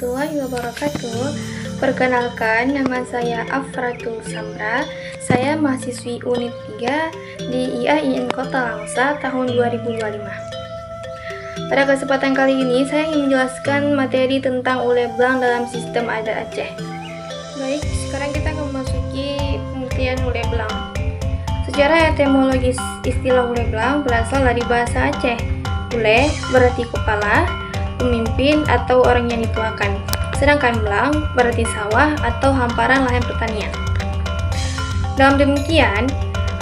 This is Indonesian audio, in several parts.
warahmatullahi wabarakatuh. Perkenalkan, nama saya Afratul Samra. Saya mahasiswi Unit 3 di IAIN Kota Langsa tahun 2025. Pada kesempatan kali ini, saya ingin menjelaskan materi tentang uleblang dalam sistem adat Aceh. Baik, sekarang kita akan memasuki pengertian uleblang. Secara etimologis, istilah uleblang berasal dari bahasa Aceh. Ule berarti kepala, pemimpin atau orang yang dituakan. Sedangkan blang berarti sawah atau hamparan lahan pertanian. Dalam demikian,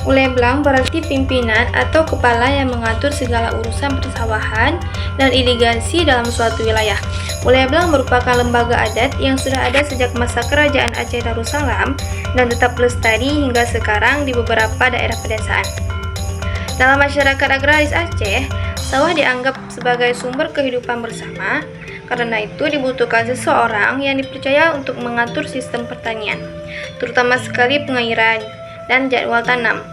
uleblang berarti pimpinan atau kepala yang mengatur segala urusan persawahan dan irigasi dalam suatu wilayah. Uleblang merupakan lembaga adat yang sudah ada sejak masa Kerajaan Aceh Darussalam dan tetap lestari hingga sekarang di beberapa daerah pedesaan. Dalam masyarakat agraris Aceh, sawah dianggap sebagai sumber kehidupan bersama. Karena itu dibutuhkan seseorang yang dipercaya untuk mengatur sistem pertanian, terutama sekali pengairan dan jadwal tanam.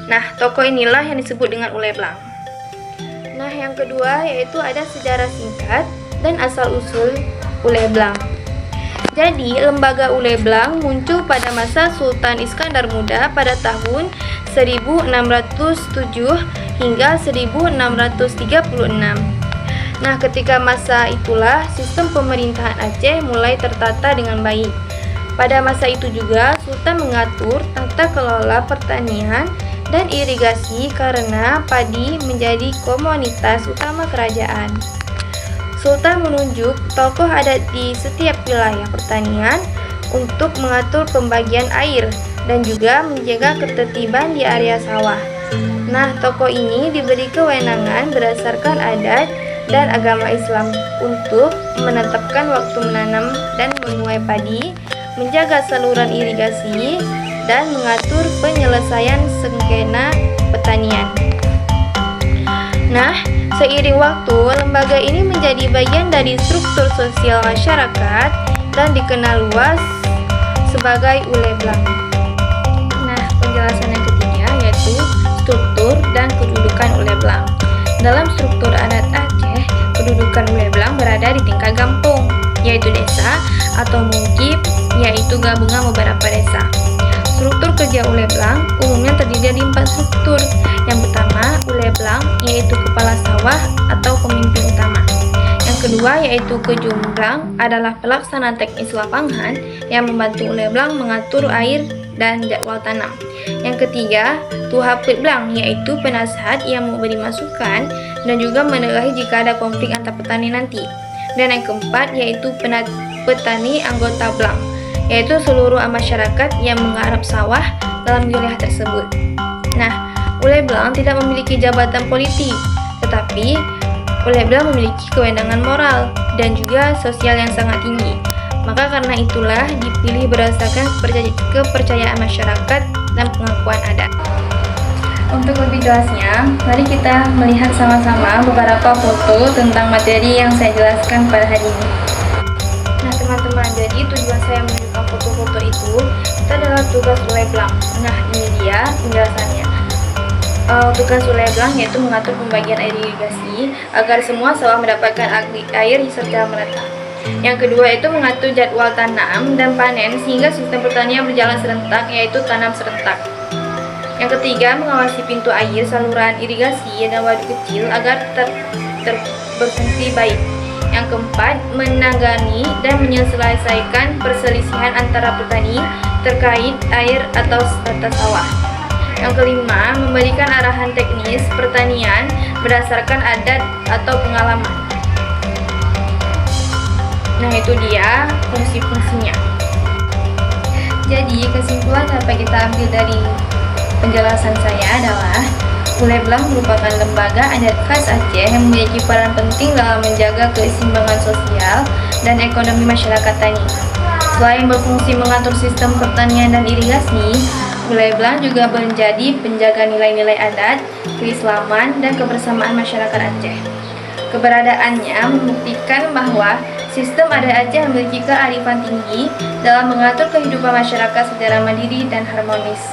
Nah, tokoh inilah yang disebut dengan uleblang. Nah, yang kedua yaitu ada sejarah singkat dan asal-usul uleblang. Jadi, lembaga uleblang muncul pada masa Sultan Iskandar Muda pada tahun 1607 hingga 1636. Nah, ketika masa itulah sistem pemerintahan Aceh mulai tertata dengan baik. Pada masa itu juga Sultan mengatur tata kelola pertanian dan irigasi karena padi menjadi komoditas utama kerajaan. Sultan menunjuk tokoh adat di setiap wilayah pertanian untuk mengatur pembagian air dan juga menjaga ketertiban di area sawah. Nah, tokoh ini diberi kewenangan berdasarkan adat dan agama Islam untuk menetapkan waktu menanam dan menuai padi, menjaga saluran irigasi, dan mengatur penyelesaian sengketa pertanian. Nah, seiring waktu, lembaga ini menjadi bagian dari struktur sosial masyarakat dan dikenal luas sebagai uleblang. Nah, penjelasan yang ketiga yaitu struktur dan kedudukan uleblang. Dalam struktur adat Aceh, kedudukan uleblang berada di tingkat kampung, yaitu desa, atau mungkib, yaitu gabungan beberapa desa. Struktur kerja uleblang umumnya terdiri dari 4 struktur. Yang pertama, uleblang yaitu kepala sawah atau pemimpin utama. Yang kedua yaitu kejumblang adalah pelaksana teknis lapangan yang membantu uleblang mengatur air dan jadwal tanam. Yang ketiga, tuhapetblang yaitu penasehat yang memberi masukan dan juga menengahi jika ada konflik antar petani nanti. Dan yang keempat yaitu petani anggota blang, yaitu seluruh masyarakat yang menggarap sawah dalam wilayah tersebut. Nah, uleblang tidak memiliki jabatan politik, tetapi uleblang memiliki kewenangan moral dan juga sosial yang sangat tinggi. Maka karena itulah dipilih berdasarkan kepercayaan masyarakat dan pengakuan adat. Untuk lebih jelasnya, mari kita melihat sama-sama beberapa foto tentang materi yang saya jelaskan pada hari ini. Nah, teman-teman, jadi tujuan saya menunjukkan foto-foto itu adalah tugas uleblang. Nah, ini dia penjelasannya. Tugas uleblang yaitu mengatur pembagian air irigasi agar semua sawah mendapatkan air secara merata. Yang kedua itu mengatur jadwal tanam dan panen sehingga sistem pertanian berjalan serentak, yaitu tanam serentak. Yang ketiga, mengawasi pintu air, saluran irigasi dan waduk kecil agar berfungsi baik. Yang keempat, menangani dan menyelesaikan perselisihan antara petani terkait air atau tata sawah. Yang kelima, memberikan arahan teknis pertanian berdasarkan adat atau pengalaman. Nah, itu dia fungsi-fungsinya. Jadi, kesimpulan apa kita ambil dari penjelasan saya adalah uleblang merupakan lembaga adat khas Aceh yang memiliki peran penting dalam menjaga keseimbangan sosial dan ekonomi masyarakat tani. Selain berfungsi mengatur sistem pertanian dan irigasi, uleblang juga menjadi penjaga nilai-nilai adat, keislaman, dan kebersamaan masyarakat Aceh. Keberadaannya membuktikan bahwa sistem adat Aceh memiliki kearifan tinggi dalam mengatur kehidupan masyarakat secara mandiri dan harmonis.